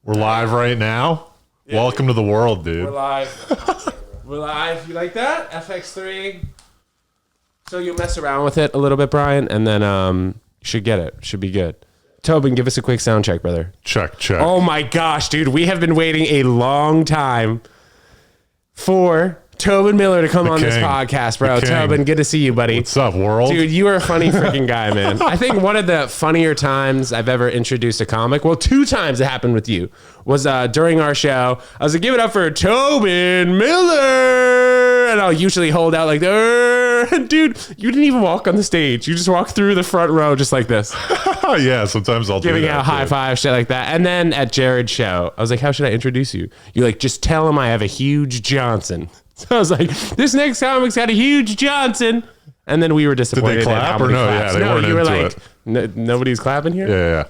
We're live right now. Yeah, welcome to the world, dude. We're live. We're live. You like that? FX3. So you'll mess around with it a little bit, Brian, and then you should get it. Should be good. Tobin, give us a quick sound check, brother. Check. Oh my gosh, dude. We have been waiting a long time for Tobin Miller to come on this podcast, bro. Tobin, good to see you, buddy. What's up, world? Dude, you are a funny freaking guy, man. I think one of the funnier times I've ever introduced a comic, well, 2 times it happened with you, was during our show. I was like, give it up for Tobin Miller. And I'll usually hold out like, dude, you didn't even walk on the stage. You just walked through the front row just like this. Yeah, sometimes I'll giving out high five, shit like that. And then at Jared's show, I was like, how should I introduce you? You're like, just tell him I have a huge Johnson. So I was like, this next comic's got a huge Johnson. And then we were disappointed. Did they clap or no? Claps. Yeah, they weren't you were into like, it. Nobody's clapping here? Yeah.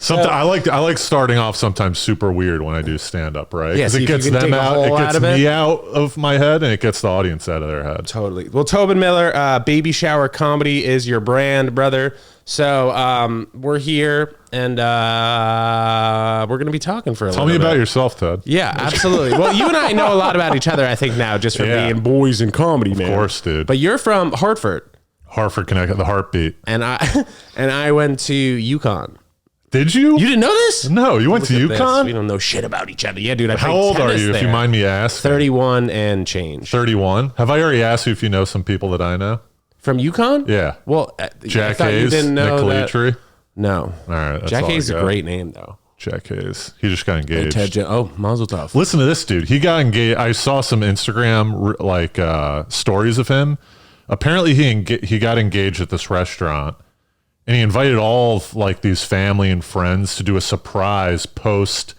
I like starting off sometimes super weird when I do stand up, right? Yeah, Because it gets them out, it gets me out of my head, and it gets the audience out of their head. Totally. Well, Tobin Miller, Baby Shower Comedy is your brand, brother. So we're here, and we're going to be talking for a little bit. Tell me about yourself, Ted. Yeah, absolutely. Well, you and I know a lot about each other, I think, now, just from being boys in comedy, man. Of course, dude. But you're from Hartford. Hartford, Connecticut, the heartbeat. And I went to UConn. Did you? You didn't know this? No, you went to UConn? We don't know shit about each other. Yeah, dude. How old are you, if you mind me asking? 31 and change. 31. Have I already asked you if you know some people that I know? From UConn? Yeah. Well, Jack Hayes, Nick Calitri. No. All right. Jack Hayes is a great name, though. Jack Hayes. He just got engaged. Mazel tov. Listen to this, dude. He got engaged. I saw some Instagram stories of him. Apparently, he got engaged at this restaurant. And he invited all of these family and friends to do a surprise post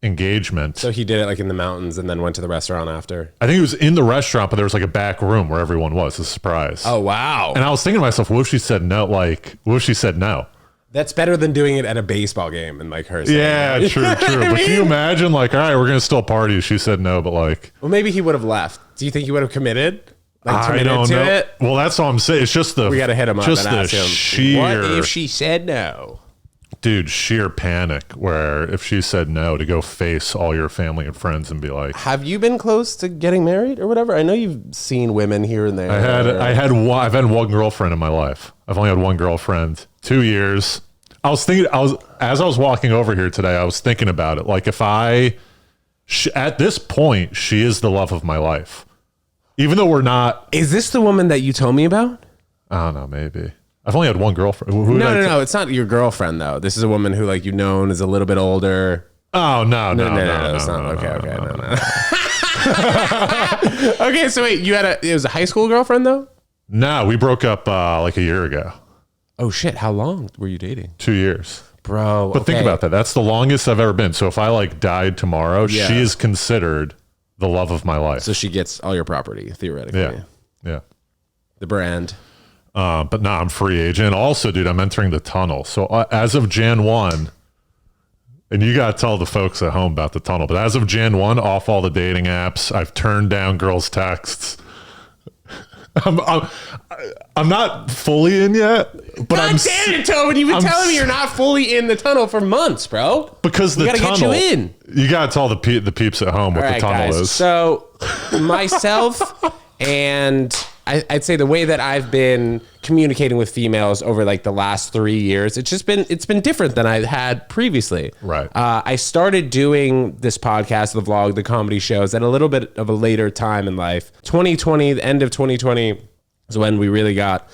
engagement. So he did it in the mountains and then went to the restaurant after. I think it was in the restaurant, but there was a back room where everyone was. A surprise. Oh wow! And I was thinking to myself, what if she said no? What if she said no? That's better than doing it at a baseball game and her saying, yeah, true. But can you imagine all right, we're gonna still party? She said no, but well, maybe he would have left. Do you think he would have committed? I don't know. It? Well, that's all I'm saying. It's just we got to hit him up. Just and the ask him, sheer. What if she said no? Dude, sheer panic. Where if she said no, to go face all your family and friends and be like, "Have you been close to getting married or whatever?" I know you've seen women here and there. I've had one girlfriend in my life. I've only had one girlfriend. 2 years. As I was walking over here today, I was thinking about it. At this point, she is the love of my life. Even though we're not... Is this the woman that you told me about? I don't know, maybe. I've only had one girlfriend. No. It's not your girlfriend, though. This is a woman who, you've known is a little bit older. Oh, no. It's not. Okay. Okay, so wait, it was a high school girlfriend, though? No, we broke up a year ago. Oh, shit. How long were you dating? 2 years. Bro, But think about that. That's the longest I've ever been. So if I, died tomorrow, she is considered... the love of my life. So she gets all your property, theoretically. Yeah. The brand. But no, I'm free agent. Also, dude, I'm entering the tunnel. So as of Jan 1, and you got to tell the folks at home about the tunnel, but as of Jan 1, off all the dating apps, I've turned down girls' texts. I'm not fully in yet, but God damn it, Tobin! You've been telling me you're not fully in the tunnel for months, bro. Because the tunnel, get you in. You gotta tell the peeps at home what the tunnel is. So myself and I'd say the way that I've been communicating with females over the last 3 years, it's been different than I had previously. Right. I started doing this podcast, the vlog, the comedy shows at a little bit of a later time in life. 2020, the end of 2020 is when we really got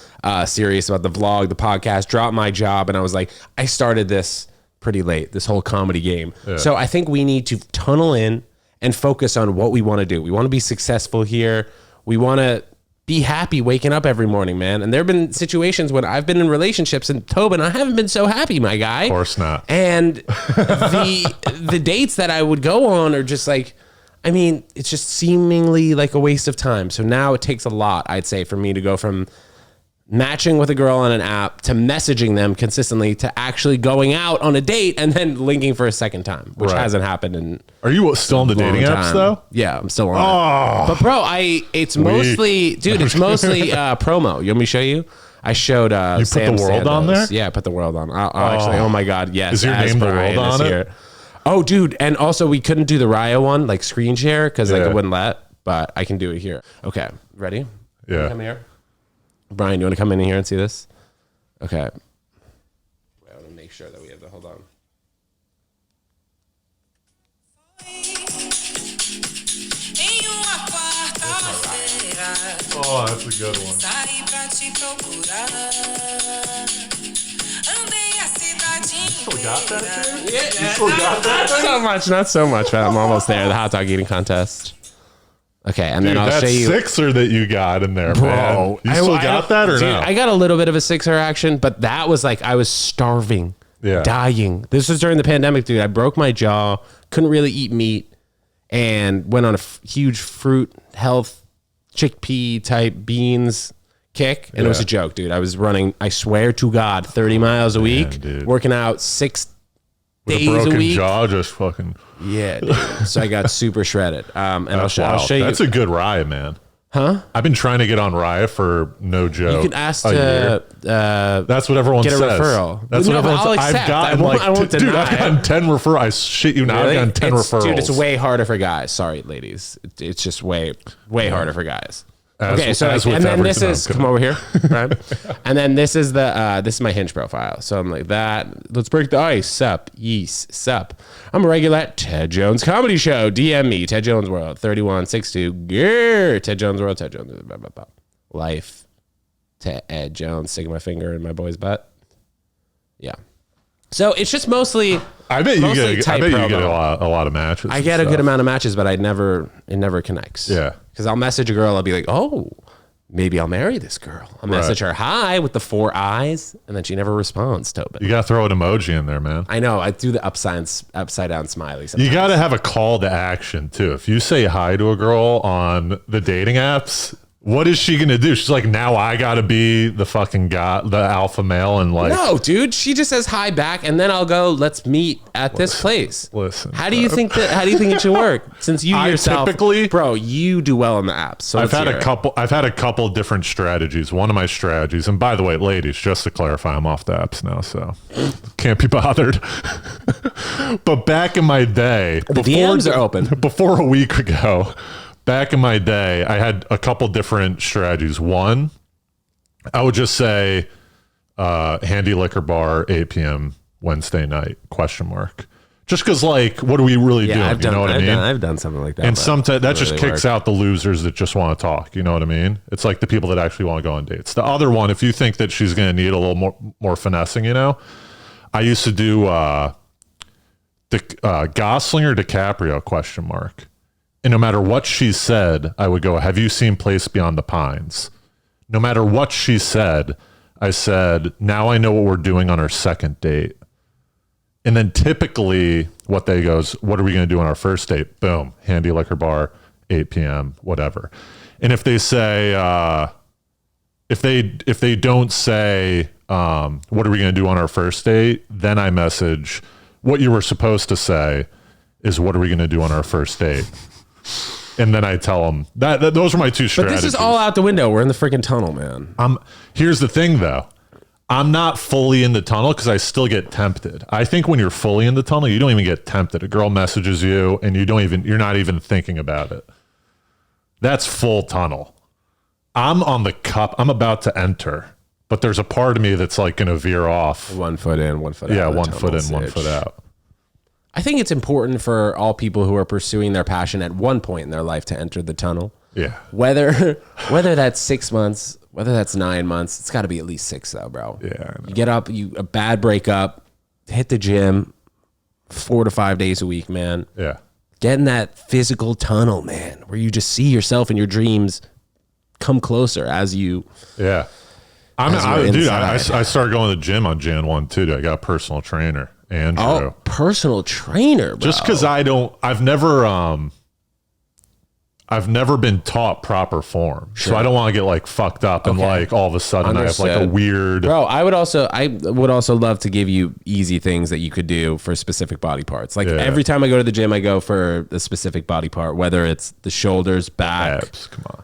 serious about the vlog, the podcast, dropped my job. And I was like, I started this pretty late, this whole comedy game. Yeah. So I think we need to tunnel in and focus on what we want to do. We want to be successful here. We want to be happy waking up every morning, man. And there have been situations when I've been in relationships, and Tobin, I haven't been so happy, my guy. Of course not. And the dates that I would go on are just it's just seemingly like a waste of time. So now it takes a lot, I'd say, for me to go from matching with a girl on an app to messaging them consistently to actually going out on a date and then linking for a second time, which hasn't happened in. Are you still on the dating apps though? Yeah, I'm still on it. But bro, it's mostly promo. You want me to show you? I showed you Sam put the world Sandoz. on there? Yeah, I put the world on. I'll actually, oh my God, yes. Is your name the world on it? Oh, dude. And also we couldn't do the Raya one, like screen share, because like it wouldn't let, but I can do it here. Okay. Ready? Yeah. Come here. Brian, you want to come in here and see this? Okay. I want to make sure that we have the, hold on. Oh, that's a good one. You still got that, dude? Yeah, you still got that? Not so much, not so much, but I'm almost there. The hot dog eating contest. Okay, and Dude, then I'll that show you. sixer that you got in there, man. You still got that or dude, no? I got a little bit of a sixer action, but that was like I was starving, dying. This was during the pandemic, dude. I broke my jaw, couldn't really eat meat, and went on a huge fruit health chickpea type beans kick, and it was a joke, dude. I was running, I swear to God, 30 miles a week, working out 6 days a week. Broken jaw, just fucking. Yeah, dude. So I got super shredded. And I'll show you. That's a good rye, man. Huh? I've been trying to get on rye for no joke. You can ask to that's what everyone get a says. referral. That's No, what but everyone I'll says. accept. I've gotten I won't dude, deny I've gotten 10 referrals. I shit you not. Really? I've gotten 10 referrals. Dude, it's way harder for guys. Sorry, ladies. It's just way harder for guys. Okay, so and then this is come over here, right? And then this is my Hinge profile. So I'm like that. Let's break the ice. Sup, yeast, sup. I'm a regular at Ted Jones Comedy Show. DM me, Ted Jones World 3162. Grrr, Ted Jones World, Ted Jones. Blah, blah, blah. Life. Ted Jones sticking my finger in my boy's butt. Yeah. So it's just mostly. I bet you get a lot of matches. I get a good amount of matches, but it never connects. Yeah. Because I'll message a girl, I'll be like, oh, maybe I'll marry this girl. I'll message her hi with the 4 eyes, and then she never responds, Tobin. You got to throw an emoji in there, man. I know. I do the upside down smiley sometimes. You got to have a call to action, too. If you say hi to a girl on the dating apps, what is she going to do? She's like, now I got to be the fucking guy, the alpha male, and like. No, dude. She just says hi back, and then I'll go, let's meet at this place. Listen. How do you think it should work? Since you yourself, typically, bro, you do well on the apps. So I've had a couple different strategies. One of my strategies, and by the way, ladies, just to clarify, I'm off the apps now, so can't be bothered. But back in my day, the DMs are open. Before a week ago. Back in my day, I had a couple different strategies. One, I would just say, handy liquor bar, 8 p.m. Wednesday night, ? Just because, like, what are we really doing? You know what I mean? I've done something like that. And sometimes that just kicks out the losers that just want to talk. You know what I mean? It's like the people that actually want to go on dates. The other one, if you think that she's going to need a little more finessing, you know, I used to do Gosling or DiCaprio ? And no matter what she said, I would go, have you seen Place Beyond the Pines? No matter what she said, I said, now I know what we're doing on our second date. And then typically what they goes, what are we going to do on our first date? Boom, handy liquor bar, 8 p.m., whatever. And if they say, if they don't say, what are we going to do on our first date? Then I message, what you were supposed to say is, what are we going to do on our first date? And then I tell them that those are my 2 strategies. But this is all out the window. We're in the freaking tunnel, man. Here's the thing, though. I'm not fully in the tunnel because I still get tempted. I think when you're fully in the tunnel, you don't even get tempted. A girl messages you and you're not even thinking about it. That's full tunnel. I'm on the cup. I'm about to enter, but there's a part of me that's like going to veer off. 1 foot in, 1 foot out. Yeah, 1 foot in, 1 foot out. I think it's important for all people who are pursuing their passion at one point in their life to enter the tunnel. Yeah. Whether that's 6 months, whether that's 9 months, it's got to be at least 6 though, bro. Yeah. You get up, a bad breakup, hit the gym 4 to 5 days a week, man. Yeah. Get in that physical tunnel, man, where you just see yourself and your dreams come closer as you. Yeah. I started going to the gym on Jan 1 too. I got a personal trainer. Andrew. Oh, personal trainer, bro. Just because I've never been taught proper form. Sure. So I don't want to get like fucked up and like all of a sudden Understood. I have like a weird. Bro, I would also love to give you easy things that you could do for specific body parts. Like every time I go to the gym, I go for a specific body part, whether it's the shoulders, back, abs, come on,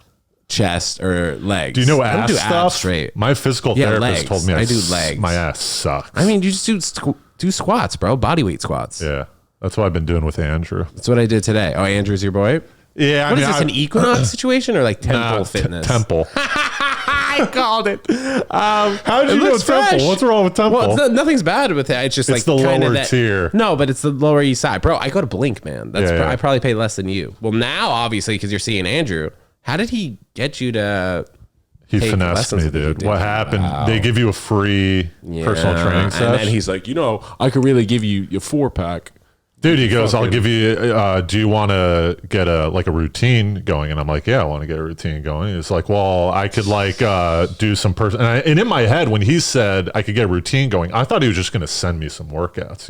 chest, or legs. Do you know ass do stuff? Abs straight. My physical therapist told me I do legs. My ass sucks. I mean, you just do squats, bro. Body weight squats. Yeah. That's what I've been doing with Andrew. That's what I did today. Oh, Andrew's your boy? Yeah. What is this, an Equinox situation or like Temple Fitness? Temple. I called it. How did you know Temple? What's wrong with Temple? Well, nothing's bad with it. It's just it's like the kinda lower tier. No, but it's the Lower East Side. Bro, I go to Blink, man. That's Yeah, yeah. I probably pay less than you. Well, now, obviously, because you're seeing Andrew, how did he get you to... He finessed me, dude. What happened? Wow. They give you a free personal training session. And then he's like, I could really give you your 4-pack. Dude, he goes, I'll give you, do you want to get a routine going? And I'm like, yeah, I want to get a routine going. It's like, well, I could do some and in my head, when he said I could get a routine going, I thought he was just going to send me some workouts,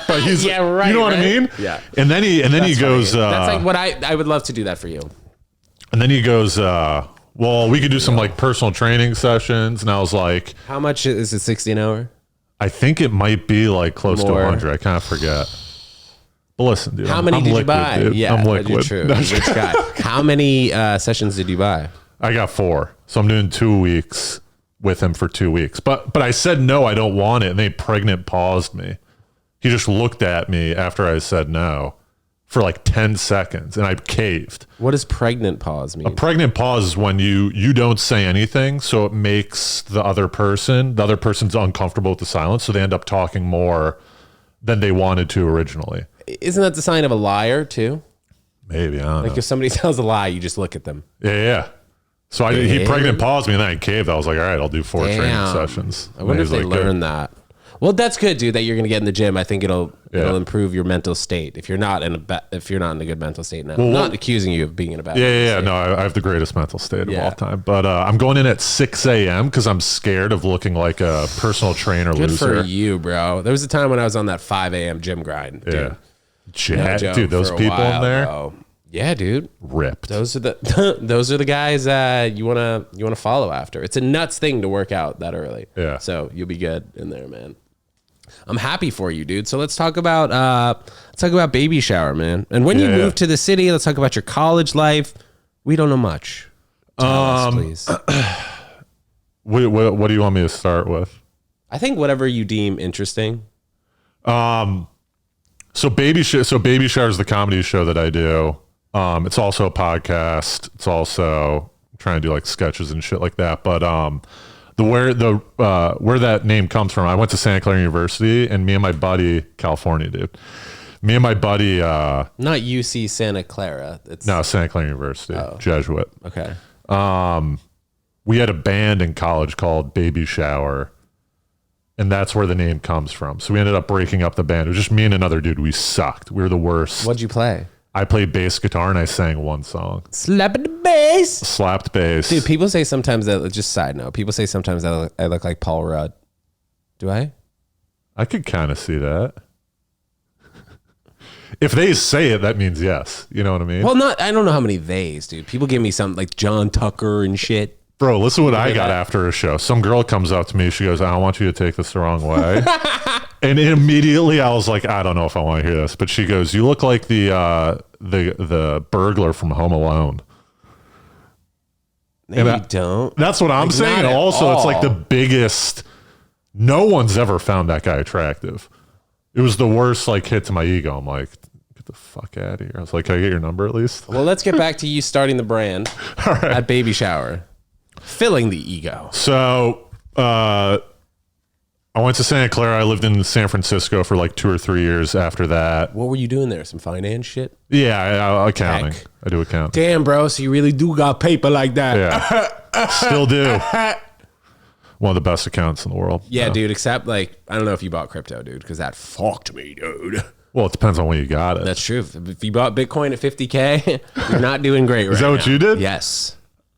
But he's, yeah, right. You know what I mean? Yeah. And then he goes, that's like what I would love to do that for you. And then he goes, well, we could do some personal training sessions. And I was like, how much is it? 60 an hour? I think it might be like close to 100. I kind of forget. But listen, dude. How many did you buy? Dude. Yeah, I'm liquid. You're true. You're a rich guy. How many sessions did you buy? I got 4. So I'm doing 2 weeks with him for 2 weeks. But I said, no, I don't want it. And they pregnant paused me. He just looked at me after I said no for like 10 seconds and I caved. What does pregnant pause mean? A pregnant pause is when you don't say anything. So it makes the other person's uncomfortable with the silence. So they end up talking more than they wanted to originally. Isn't that the sign of a liar too? Maybe, I don't know. Like if somebody tells a lie, you just look at them. Yeah. So he pregnant paused me and then I caved. I was like, all right, I'll do 4 training sessions. I wonder if they learned that. Well, that's good, dude, that you're going to get in the gym. I think it'll improve your mental state if you're not in a good mental state now. I'm not accusing you of being in a bad mental state. No, I have the greatest mental state of all time. But I'm going in at 6 a.m. because I'm scared of looking like a personal trainer loser. Good for you, bro. There was a time when I was on that 5 a.m. gym grind, dude. Yeah. Dude, those people in there. Bro. Yeah, dude. Ripped. Those are the guys you wanna follow after. It's a nuts thing to work out that early. Yeah. So you'll be good in there, man. I'm happy for you, dude. So let's talk about baby shower, man. And when you moved to the city, let's talk about your college life. We don't know much. Tell us, please. What do you want me to start with? I think whatever you deem interesting. So Baby Shower is the comedy show that I do. It's also a podcast. It's also trying to do like sketches and shit like that. But where that name comes from, I went to Santa Clara University, and me and my buddy, California, dude. Me and my buddy, not UC Santa Clara. No, Santa Clara University, Jesuit. Okay. We had a band in college called Baby Shower, and that's where the name comes from. So we ended up breaking up the band. It was just me and another dude. We sucked. We were the worst. What'd you play? I played bass guitar and I sang one song. Slapping the bass. Slapped bass. Dude, people say sometimes that, just side note, people say sometimes that I look like Paul Rudd. Do I? I could kind of see that. If they say it, that means yes. You know what I mean? Well, I don't know how many theys, dude. People give me some like John Tucker and shit. Bro, listen what I got after a show. Some girl comes up to me. She goes, I don't want you to take this the wrong way. And immediately I was like, I don't know if I want to hear this. But she goes, you look like the burglar from Home Alone. And you don't. That's what I'm saying. Also, it's like the biggest. No one's ever found that guy attractive. It was the worst hit to my ego. I'm like, get the fuck out of here. I was like, can I get your number at least? Well, let's get back to you starting the brand at Baby Shower. Filling the ego. So I went to Santa Clara. I lived in San Francisco for 2 or 3 years after that. What were you doing there? Some finance shit? Yeah, accounting. Heck. I do accounting. Damn, bro. So you really do got paper like that. Yeah. Still do. One of the best accounts in the world. Yeah, dude. Except I don't know if you bought crypto, dude, because that fucked me, dude. Well, it depends on when you got it. That's true. If you bought Bitcoin at 50K, you're not doing great right now. Is that what you did? Yes.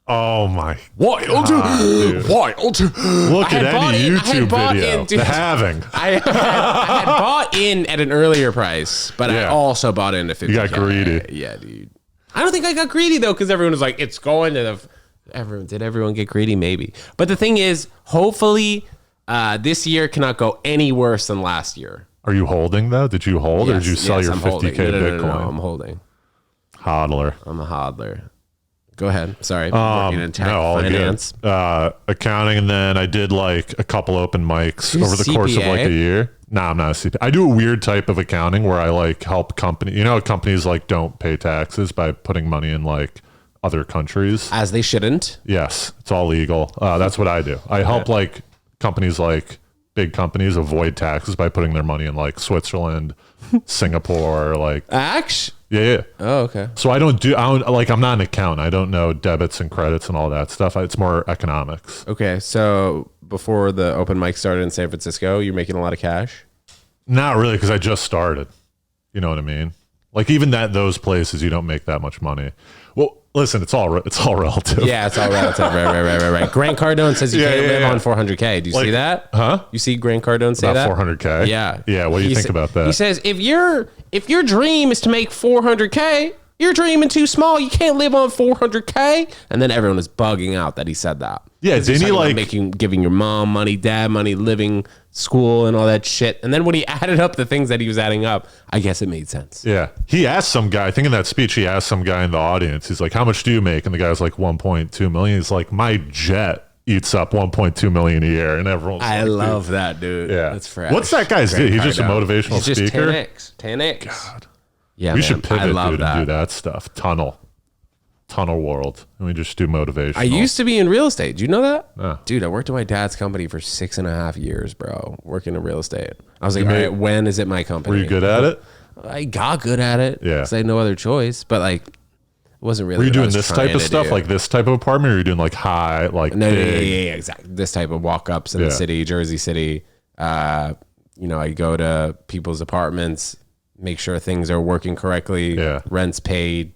Oh my wild, wild! Look at any YouTube video. The halving. I had bought in at an earlier price, but I also bought in at 50K. You got greedy. Yeah, dude. I don't think I got greedy though, because everyone was like, "It's going to the." Did everyone get greedy? Maybe. But the thing is, hopefully, this year cannot go any worse than last year. Are you holding though? Did you hold, or did you sell your 50K Bitcoin? No, I'm holding. Hodler. I'm a hodler. Go ahead. Sorry. Working in tech, all finance. good. Accounting, and then I did like a couple open mics over the course of like a year. Nah, I'm not a CPA. I do a weird type of accounting where I like help company. You know, companies like don't pay taxes by putting money in like other countries. As they shouldn't. Yes, it's all legal. That's what I do. I help like companies, like big companies, avoid taxes by putting their money in like Switzerland, Singapore, like. Yeah. Oh, okay. So I'm not an accountant. I don't know debits and credits and all that stuff. It's more economics. Okay. So before the open mic started in San Francisco, you're making a lot of cash? Not really, because I just started. You know what I mean? Like even those places, you don't make that much money. Well, listen, it's all relative. Yeah, it's all relative. Right. Grant Cardone says you can't live on 400K. Do you see that? Huh? You see Grant Cardone say that? 400K? Yeah. Yeah. What do you think about that? He says if your dream is to make 400K, you're dreaming too small. You can't live on 400K. And then everyone is bugging out that he said that. Yeah, didn't he like giving your mom money, dad money, living, school, and all that shit? And then when he added up the things that he was adding up, I guess it made sense. Yeah, he asked some guy. I think in that speech, he asked some guy in the audience. He's like, "How much do you make?" And the guy's like, "1.2 million." He's like, "My jet eats up 1.2 million a year," and everyone's I like, love that, dude. Yeah, that's fresh. What's that guy's deal? He's just a motivational speaker. 10x. God, yeah, we man, should pivot, I love dude, and do that stuff. Tunnel world, and we just do motivational. I used to be in real estate. Do you know that? Yeah. Dude, I worked at my dad's company for 6.5 years, bro, working in real estate. I was like, all right, when is it my company? Were you good at it? I got good at it. Yeah. Because I had no other choice, but like, it wasn't really. Were you doing this type of stuff, do. like this type of apartment, or were you doing like high, like No, big? yeah, exactly. This type of walk-ups in the city, Jersey City. I go to people's apartments, make sure things are working correctly, rent's paid,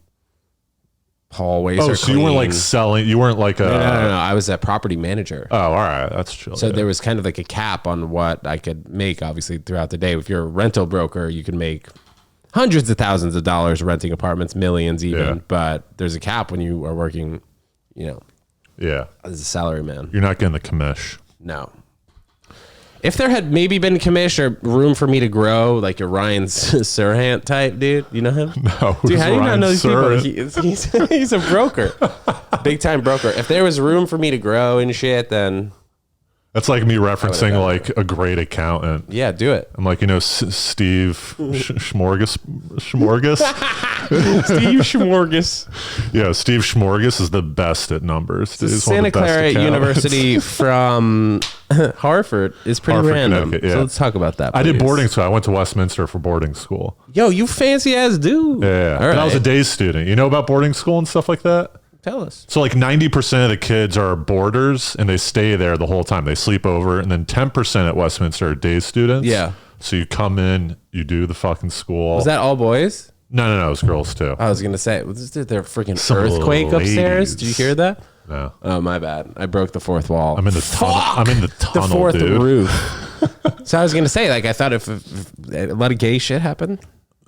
hallways are so clean. you weren't like selling, you weren't like a... No. I was a property manager. Oh, all right. That's chill. So there was kind of like a cap on what I could make, obviously, throughout the day. If you're a rental broker, you can make hundreds of thousands of dollars renting apartments, millions even. Yeah. But there's a cap when you are working, Yeah. as a salary man. You're not getting the commish. No. If there had maybe been commish or room for me to grow, like a Ryan Serhant type, dude, you know him? No. Dude, how do you not know these Serhant? people? He's a broker, big time broker. If there was room for me to grow and shit, then That's like me referencing like a great accountant. yeah, do it. I'm like, Steve Schmorgas. Steve Schmorgas. Yeah, Steve Schmorgas is the best at numbers. He's one of Santa the best Clara accountants. University from Hartford is pretty Hartford, random. Connecticut, yeah. So let's talk about that. I did please. boarding school. I went to Westminster for boarding school. Yo, you fancy ass dude. Yeah. All And I was a right. day student. You know about boarding school and stuff like that? Tell us. So like 90% of the kids are boarders and they stay there the whole time. They sleep over, and then 10% at Westminster are day students. Yeah. So you come in, you do the fucking school. Was that all boys? No, it was girls too. I was gonna say, was there a freaking Some earthquake upstairs? ladies. Did you hear that? No. Oh, my bad. I broke the fourth wall. I'm in the tunnel. I'm in the the tunnel, fourth dude. roof. So I was gonna say, like, I thought if a lot of gay shit happened.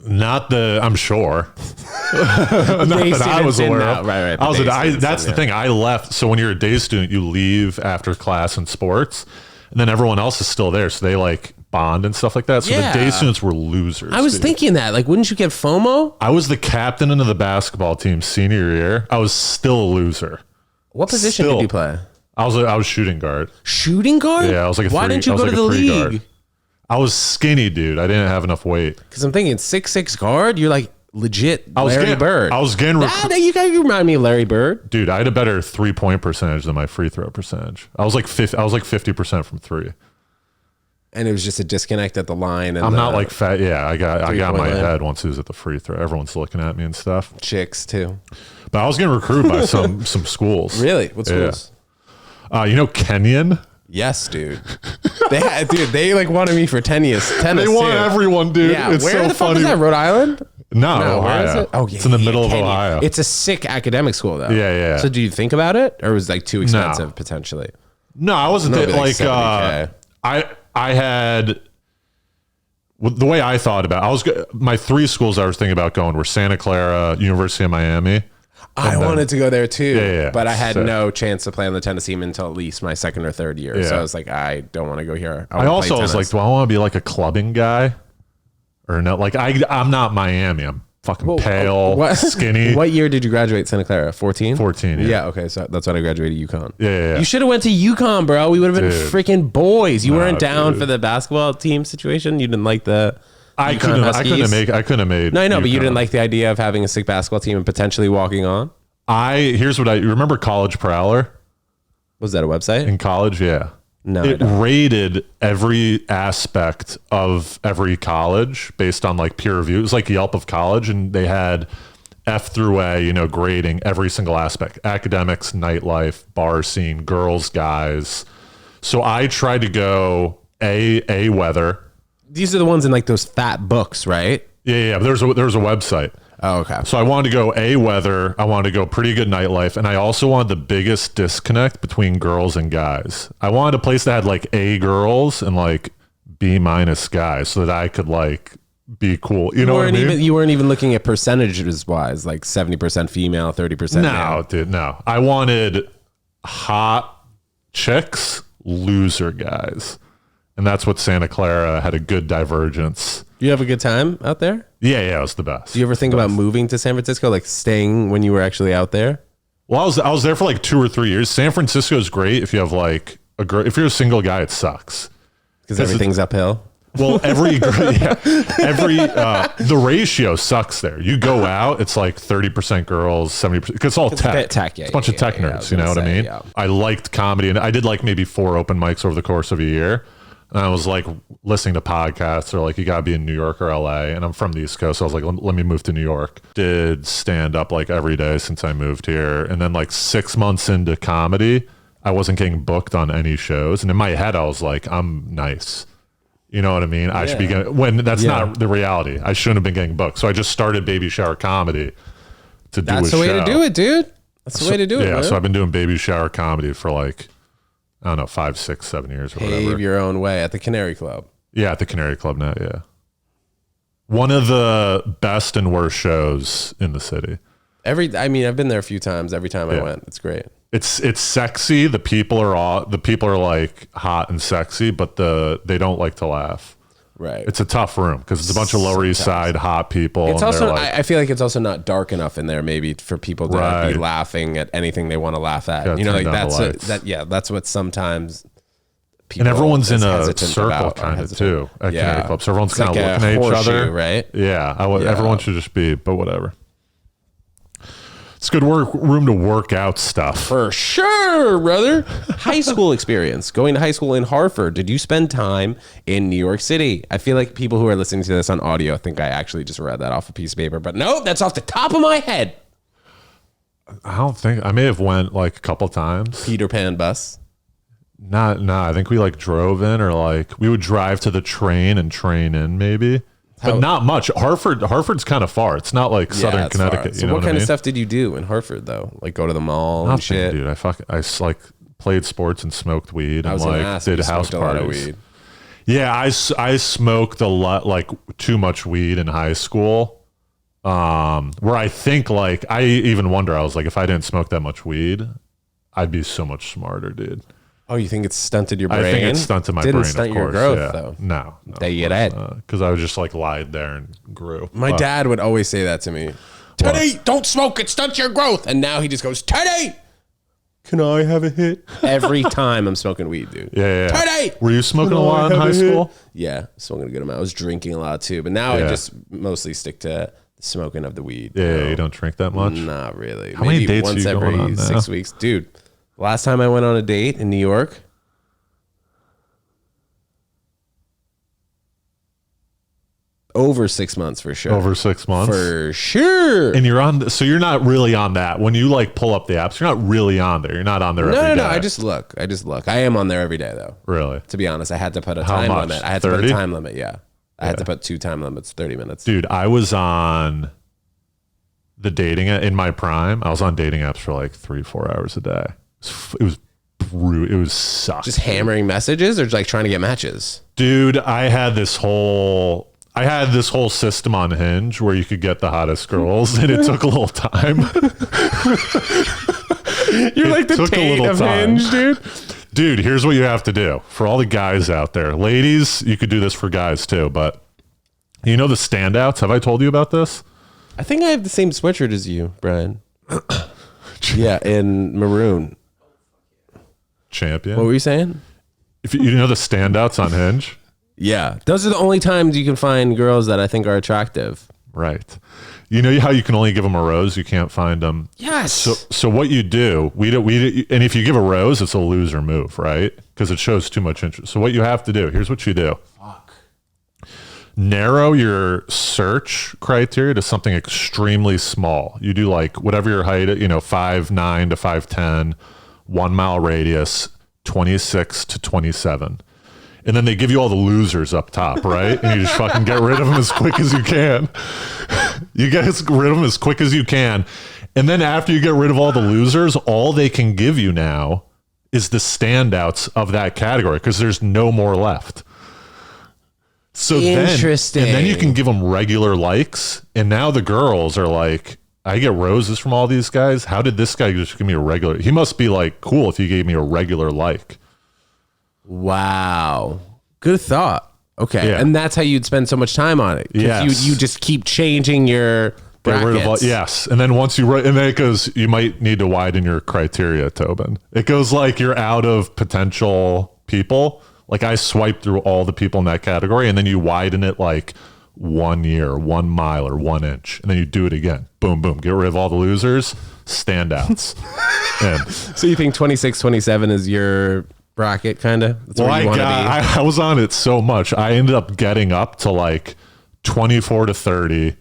I'm sure. Not that I was aware of. Right. I was. That's the thing. I left. So when you're a day student, you leave after class and sports, and then everyone else is still there. So they like bond and stuff like that. So Yeah. the day students were losers. I was dude. thinking that, like, wouldn't you get FOMO? I was the captain of the basketball team senior year. I was still a loser. What position Still. did you play? I was shooting guard. Shooting guard? Yeah, I was like a Why three- didn't you I was go like to a the three league? guard. I was skinny, dude. I didn't have enough weight. Because I'm thinking 6'6" guard. You're like legit Larry Bird. I was getting you remind me of Larry Bird. dude. I had a better 3-point percentage than my free throw percentage. I was like 50% from three. And it was just a disconnect at the line. And I'm not like fat. Yeah, I got my three-point line. head once he was at the free throw. Everyone's looking at me and stuff. chicks too. But I was getting recruited by some schools. Really? What schools? You know Kenyon? Yes, dude. They like wanted me for tennis. They want too. everyone, dude. Yeah, It's where so the fuck funny. is that? Rhode Island? No, Where Ohio. is it? Oh, yeah, it's in the middle of Kenyon. Ohio. It's a sick academic school, though. Yeah. So, do you think about it, or was it like too expensive potentially? No, I wasn't Maybe like like 70K. I had the way I thought about my three schools I was thinking about going were Santa Clara, University of Miami. I wanted to go there too, Yeah. but I had Sick. no chance to play on the tennis team until at least my second or third year. So Yeah. I was like, I don't want to go here. I also was like, do I want to be like a clubbing guy or no? Like I'm not Miami. I'm fucking pale, skinny. What year did you graduate Santa Clara? 14? 14, yeah. Yeah, okay, so that's when I graduated UConn. Yeah. You should have went to UConn, bro. We would have been freaking boys. You weren't down dude. for the basketball team situation? You didn't like the I couldn't have made. No, I know, but you UConn. didn't like the idea of having a sick basketball team and potentially walking on? Here's what you remember College Prowler? Was that a website? In college, yeah. No, it rated every aspect of every college based on like peer review. It was like Yelp of college, and they had F through A, grading every single aspect: academics, nightlife, bar scene, girls, guys. So I tried to go A weather. These are the ones in like those fat books, right? Yeah. But there's a website. Oh, okay. So I wanted to go A weather. I wanted to go pretty good nightlife, and I also wanted the biggest disconnect between girls and guys. I wanted a place that had like A girls and like B- guys, so that I could like be cool. You know what I mean? You weren't even looking at percentages wise, like 70% female, 30% male. No, dude, no. I wanted hot chicks, loser guys, and that's what Santa Clara had a good divergence. Do you have a good time out there? Yeah, it was the best. Do you ever think about moving to San Francisco, like staying when you were actually out there? Well, I was there for like 2 or 3 years. San Francisco is great if you have like a girl. If you're a single guy, it sucks because everything's uphill. Well, the ratio sucks there. You go out, it's like 30% girls, 70%. Because it's all tech. It's a bunch of tech nerds. You know what I mean? Yeah. I liked comedy, and I did like maybe 4 open mics over the course of a year. And I was like listening to podcasts, or like, you gotta be in New York or LA. And I'm from the East Coast, so I was like, let me move to New York. Did stand up like every day since I moved here. And then like 6 months into comedy, I wasn't getting booked on any shows. And in my head, I was like, I'm nice. You know what I mean? I should be getting, when that's not the reality. I shouldn't have been getting booked. So I just started Baby Shower Comedy to do a show. That's the way to do it, dude. That's the way to do it. Yeah, so I've been doing Baby Shower Comedy for like, I don't know, 5, 6, 7 years or whatever. Pave your own way at the Canary Club. Yeah, at the Canary Club now, yeah. One of the best and worst shows in the city. I've been there a few times. Every time I went, it's great. It's sexy. The people are like hot and sexy, but they don't like to laugh. Right. It's a tough room because it's a bunch of Lower East Side hot people. It's also, I feel like it's also not dark enough in there, maybe for people to be laughing at anything they want to laugh at. That's what sometimes people. And everyone's in a circle kind of too at Canary Club. So everyone's kind of looking at each other, right? Yeah. Everyone should just be, but whatever. It's a good room to work out stuff. For sure, brother. High school experience. Going to high school in Hartford. Did you spend time in New York City? I feel like people who are listening to this on audio think I actually just read that off a piece of paper. But no, that's off the top of my head. I don't think. I may have went like a couple times. Peter Pan bus. Nah, I think we like drove in, or like we would drive to the train and train in maybe. But not much. Hartford's kind of far. It's not like Southern Connecticut. So what kind of stuff did you do in Hartford though? Like go to the mall and shit? Dude. I like played sports and smoked weed and like did house parties. Yeah, I smoked a lot, like too much weed in high school. Where I think like I even wonder, I was like, if I didn't smoke that much weed, I'd be so much smarter, dude. Oh, you think it stunted your brain? I think it stunted my brain. Didn't stunt your growth, though. No. Because I was just like lied there and grew. My dad would always say that to me. Teddy, don't smoke. It stunts your growth. And now he just goes, Teddy, can I have a hit? Every time I'm smoking weed, dude. Yeah. Teddy! Were you smoking a lot in high school? Yeah, smoking a good amount. I was drinking a lot too. But now I just mostly stick to the smoking of the weed. Yeah, you don't drink that much? Not really. How many dates once are you going on now? 6 weeks. Dude, last time I went on a date in New York, over 6 months for sure. Over 6 months? For sure. And you're not really on that. When you like pull up the apps, you're not really on there. You're not on there every day. No. I just look. I am on there every day though. Really? To be honest, I had to put a time limit. I had to put a time limit, yeah. I had to put 2 time limits, 30 minutes. Dude, I was on the dating in my prime. I was on dating apps for like 3-4 hours a day. It was brutal. It was sucked. Just hammering messages or like trying to get matches? Dude, I had this whole system on Hinge where you could get the hottest girls, and it took a little time. You're like the Tate of Hinge, dude. Dude, here's what you have to do for all the guys out there. Ladies, you could do this for guys too, but you know the standouts? Have I told you about this? I think I have the same sweatshirt as you, Brian. Yeah, in maroon. Champion. What were you saying? If you know the standouts on Hinge? Yeah. Those are the only times you can find girls that I think are attractive. Right. You know how you can only give them a rose, you can't find them. Yes. So what you do, and if you give a rose, it's a loser move, right? Because it shows too much interest. So what you have to do, here's what you do. Narrow your search criteria to something extremely small. You do like whatever your height, 5'9" to 5'10", 1 mile radius, 26 to 27. And then they give you all the losers up top, right? And you just fucking get rid of them as quick as you can. You get rid of them as quick as you can. And then after you get rid of all the losers, all they can give you now is the standouts of that category because there's no more left. So interesting. And then you can give them regular likes. And now the girls are like, I get roses from all these guys. How did this guy just give me a regular? He must be like cool if he gave me a regular like. Wow. Good thought. Okay. Yeah. And that's how you'd spend so much time on it. Yes. You just keep changing your brackets. Yes. And then once and then it goes, you might need to widen your criteria, Tobin. It goes like you're out of potential people. Like I swiped through all the people in that category and then you widen it like 1 year, 1 mile or 1 inch. And then you do it again. Boom, boom. Get rid of all the losers, standouts. So you think 26, 27 is your bracket kind of? That's where you want to be? I was on it so much. I ended up getting up to like 24 to 30,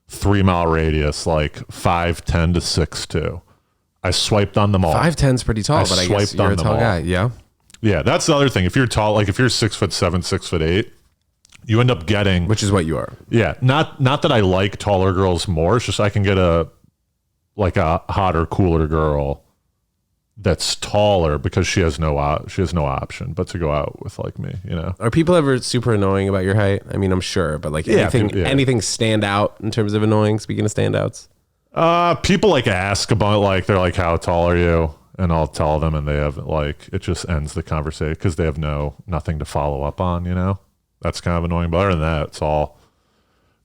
3 mile radius, like 5'10" to 6'2". I swiped on them all. 5'10" is pretty tall, but I guess you're a tall guy. Yeah. Yeah, that's the other thing. If you're tall, like if you're 6'7", 6'8", you end up getting, which is what you are. Yeah, not that I like taller girls more. It's just I can get a hotter, cooler girl that's taller because she has no option but to go out with like me. Are people ever super annoying about your height? I mean, I'm sure, but like anything stand out in terms of annoying? Speaking of standouts, people like ask about like they're like, how tall are you? And I'll tell them, and they have like it just ends the conversation because they have nothing to follow up on. That's kind of annoying. But other than that, it's all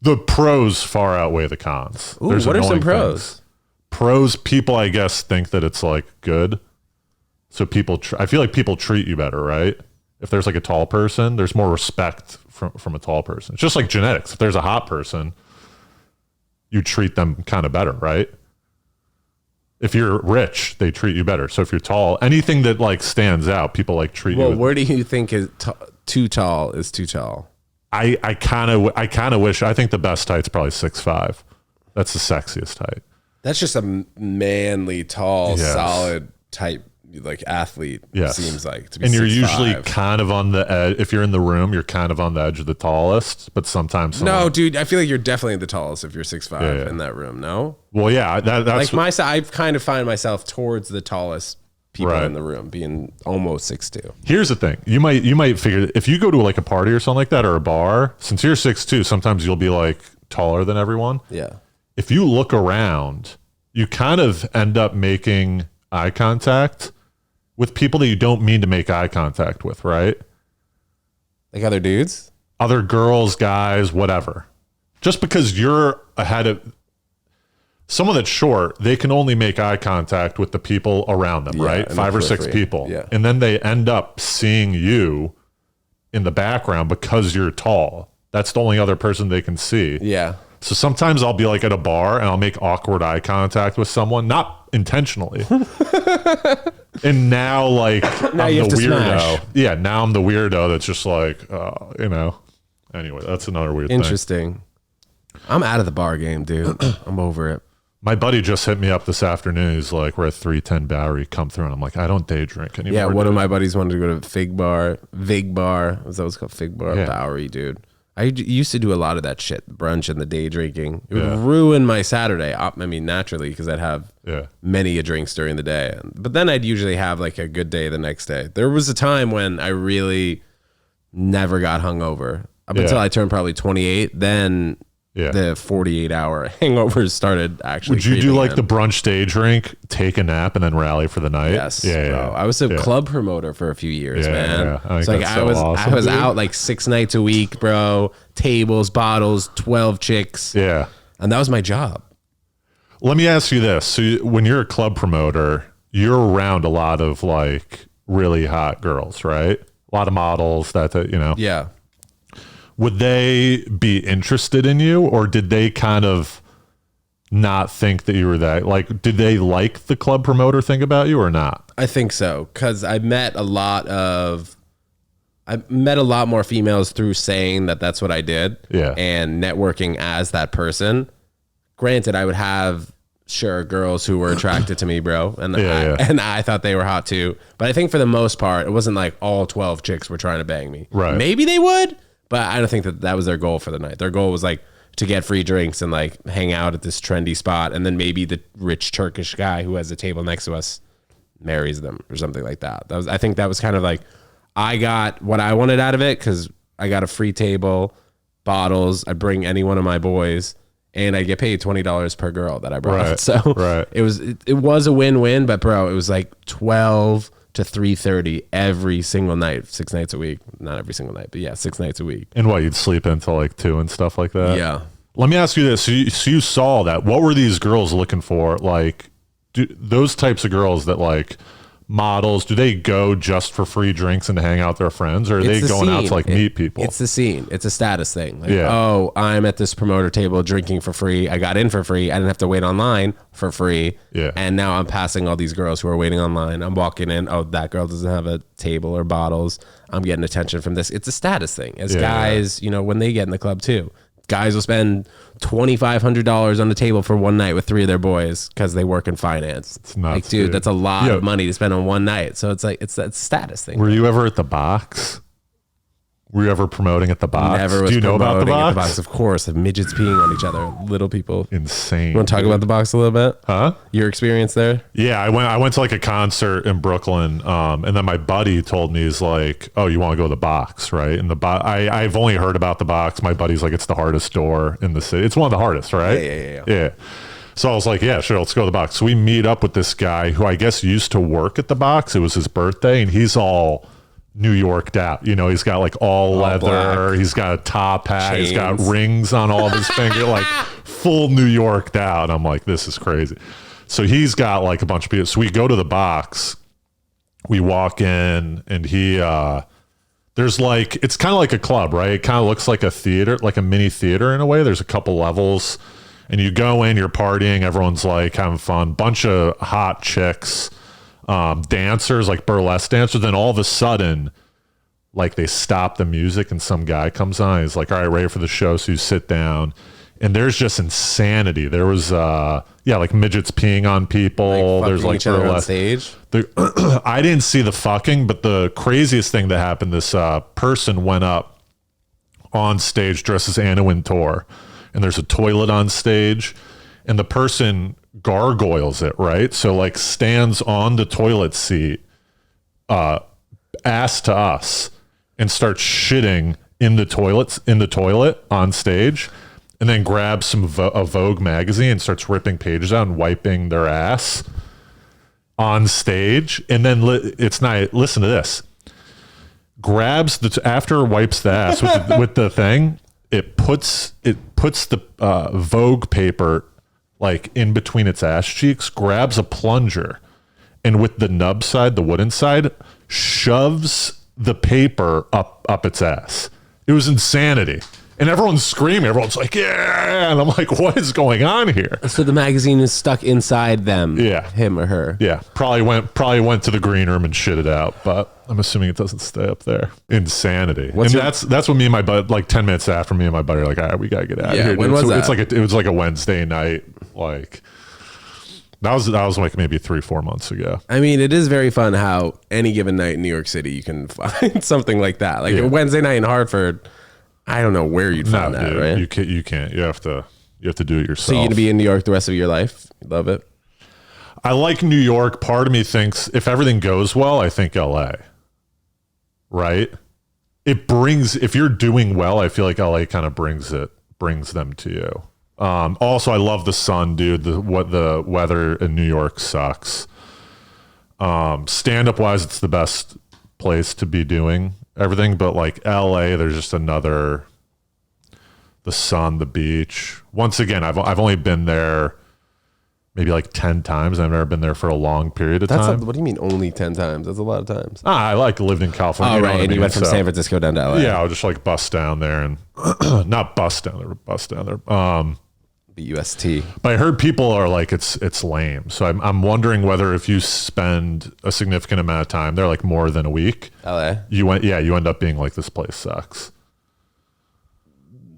the pros far outweigh the cons. Ooh, what are some pros? Pros, people I guess think that it's like good. So I feel like people treat you better, right? If there's like a tall person, there's more respect from a tall person. It's just like genetics. If there's a hot person, you treat them kind of better, right? If you're rich, they treat you better. So if you're tall, anything that like stands out, people like treat you. Well, where do you think is too tall is too tall? I kind of wish. I think the best height's probably 6'5". That's the sexiest height. That's just a manly, tall, solid type like athlete. Yes. Seems like to be. And you're 6'5". usually kind of on the edge. If you're in the room, you're kind of on the edge of the tallest. But sometimes, no, dude, I feel like you're definitely the tallest if you're 6'5" in that room. No. Well, yeah, that's like my side. I kind of find myself towards the tallest people in the room, being almost 6'2". Here's the thing: you might figure if you go to like a party or something like that or a bar, since you're 6'2", sometimes you'll be like taller than everyone. Yeah. If you look around, you kind of end up making eye contact with people that you don't mean to make eye contact with, right? Like other dudes? Other girls, guys, whatever. Just because you're ahead of someone that's short, they can only make eye contact with the people around them, right? 5 or 6 people. Yeah. And then they end up seeing you in the background because you're tall. That's the only other person they can see. Yeah. So sometimes I'll be like at a bar and I'll make awkward eye contact with someone, not intentionally. And now I'm the weirdo. Smash. Yeah, now I'm the weirdo that's just like, Anyway, that's another weird thing. Interesting. I'm out of the bar game, dude. I'm over it. My buddy just hit me up this afternoon. He's like, we're at 310 Bowery. Come through. And I'm like, I don't day drink anymore. Yeah, one of my buddies wanted to go to Vig Bar. Is that what's called? Vig Bar? Yeah. Bowery, dude. I used to do a lot of that shit, brunch and the day drinking. It would ruin my Saturday. I mean, naturally, because I'd have many drinks during the day. But then I'd usually have like a good day the next day. There was a time when I really never got hungover. Up until I turned probably 28. Then the 48-hour hangovers started actually. Would you do like the brunch day drink, take a nap, and then rally for the night? Yes. Yeah. I was a club promoter for a few years, man. Yeah. So I was out like 6 nights a week, bro. Tables, bottles, 12 chicks. Yeah. And that was my job. Let me ask you this. So when you're a club promoter, you're around a lot of like really hot girls, right? A lot of models that you know. Yeah. Would they be interested in you, or did they kind of not think that you were that? Like, did they like the club promoter thing about you or not? I think so, because I met a lot more females through saying that that's what I did. Yeah. And networking as that person. Granted, I would have girls who were attracted to me, bro, and and I thought they were hot too. But I think for the most part, it wasn't like all 12 chicks were trying to bang me. Right. Maybe they would. But I don't think that was their goal for the night. Their goal was like to get free drinks and like hang out at this trendy spot. And then maybe the rich Turkish guy who has a table next to us marries them or something like that. I think that was kind of like, I got what I wanted out of it because I got a free table, bottles. I bring any one of my boys and I get paid $20 per girl that I brought. Right. So it was a win-win, but bro, it was like 12 to 3:30 every single night, 6 nights a week. Not every single night, but yeah, 6 nights a week. And what, you'd sleep until like 2 and stuff like that? Yeah. Let me ask you this. So you saw that. What were these girls looking for? Like, those types of girls that like models, do they go just for free drinks and to hang out with their friends, or are they going out to like meet people? It's the scene. It's a status thing. Like, Yeah. oh, I'm at this promoter table drinking for free. I got in for free. I didn't have to wait online for free. Yeah. And now I'm passing all these girls who are waiting online. I'm walking in. Oh, that girl doesn't have a table or bottles. I'm getting attention from this. It's a status thing. As guys, you know, when they get in the club too, guys will spend $2,500 on the table for one night with 3 of their boys because they work in finance. It's nuts, like, dude, that's a lot Yeah. of money to spend on one night. So it's like, it's that status thing. Were you ever at the box? Were you ever promoting at the box? Never was Do you know about the promoting box? at the box. Of course, midgets peeing on each other, little people. Insane. You want to talk about the box a little bit? Huh? Your experience there? Yeah, I went to like a concert in Brooklyn, and then my buddy told me, he's like, "Oh, you want to go to the box, right?" And I've only heard about the box. My buddy's like, "It's the hardest door in the city. It's one of the hardest, right?" Yeah. So I was like, "Yeah, sure, let's go to the box." So we meet up with this guy who I guess used to work at the box. It was his birthday, and he's all New Yorked out. You know, he's got like all leather. Black. He's got a top hat. Chains. He's got rings on all of his finger, like full New Yorked out. I'm like, this is crazy. So he's got like a bunch of people. So we go to the box. We walk in, and there's like, it's kind of like a club, right? It kind of looks like a theater, like a mini theater in a way. There's a couple levels, and you go in, you're partying. Everyone's like having fun. Bunch of hot chicks. Dancers, like burlesque dancers. Then all of a sudden, like they stop the music and some guy comes on. He's like, "All right, ready for the show." So you sit down, and there's just insanity. There was like midgets peeing on people. Like there's like each other on burlesque stage. I didn't see the fucking, but the craziest thing that happened, this person went up on stage dressed as Anna Wintour, and there's a toilet on stage, and the person gargoyles it, right? So like stands on the toilet seat, ass to us, and starts shitting in the toilet on stage, and then grabs a Vogue magazine and starts ripping pages out and wiping their ass on stage. And then listen to this, grabs after wipes the ass with the thing, it puts the Vogue paper like in between its ass cheeks, grabs a plunger, and with the nub side, the wooden side, shoves the paper up its ass. It was insanity. And everyone's screaming. Everyone's like, "Yeah!" And I'm like, "What is going on here?" So the magazine is stuck inside them. Yeah. Him or her. Yeah, probably went to the green room and shit it out, but I'm assuming it doesn't stay up there. Insanity. That's when me and my buddy, like 10 minutes after, me and my buddy are like, "All right, we gotta get out of here." When was that? It was like a Wednesday night. Like that was like maybe 3-4 months ago. I mean, it is very fun how any given night in New York City you can find something like that. Like a Wednesday night in Hartford, I don't know where you'd find that, dude, right? You can't. You have to do it yourself. So you're gonna be in New York the rest of your life? You love it? I like New York. Part of me thinks if everything goes well, I think LA. Right? If you're doing well, I feel like LA kind of brings them to you. Also, I love the sun, dude. The weather in New York sucks. Stand-up wise, it's the best place to be doing everything, but like LA, there's the sun, the beach. Once again, I've only been there maybe like 10 times. I've never been there for a long period of time. What do you mean only 10 times? That's a lot of times. I lived in California. Oh, right. And you went from San Francisco down to LA. Yeah, I'll just like bust down there and not bust down there, but bust down there. BUST. But I heard people are like, it's lame. So I'm wondering whether if you spend a significant amount of time there, like more than a week, LA. you end up being like, this place sucks.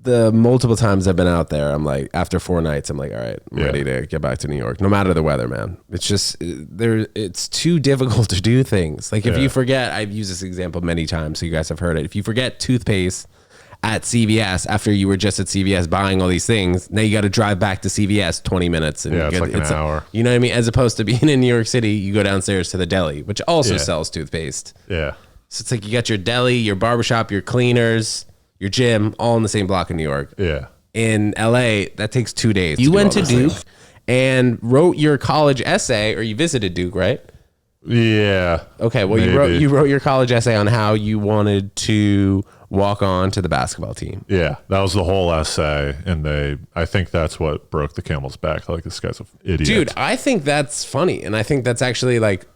The multiple times I've been out there, I'm like, after 4 nights, I'm like, all right, I'm ready to get back to New York, no matter the weather, man. It's just, it's too difficult to do things. Like if you forget, I've used this example many times, so you guys have heard it. If you forget toothpaste at CVS after you were just at CVS buying all these things, now you got to drive back to CVS 20 minutes. And it's like an hour. You know what I mean? As opposed to being in New York City, you go downstairs to the deli, which also sells toothpaste. Yeah. So it's like you got your deli, your barbershop, your cleaners, your gym, all in the same block in New York. Yeah. In LA, that takes 2 days. You went to Duke and wrote your college essay, or you visited Duke, right? Yeah. Okay. Well, you wrote your college essay on how you wanted to walk on to the basketball team. Yeah, that was the whole essay, and I think that's what broke the camel's back. Like, this guy's an idiot. Dude, I think that's funny, and I think that's actually like,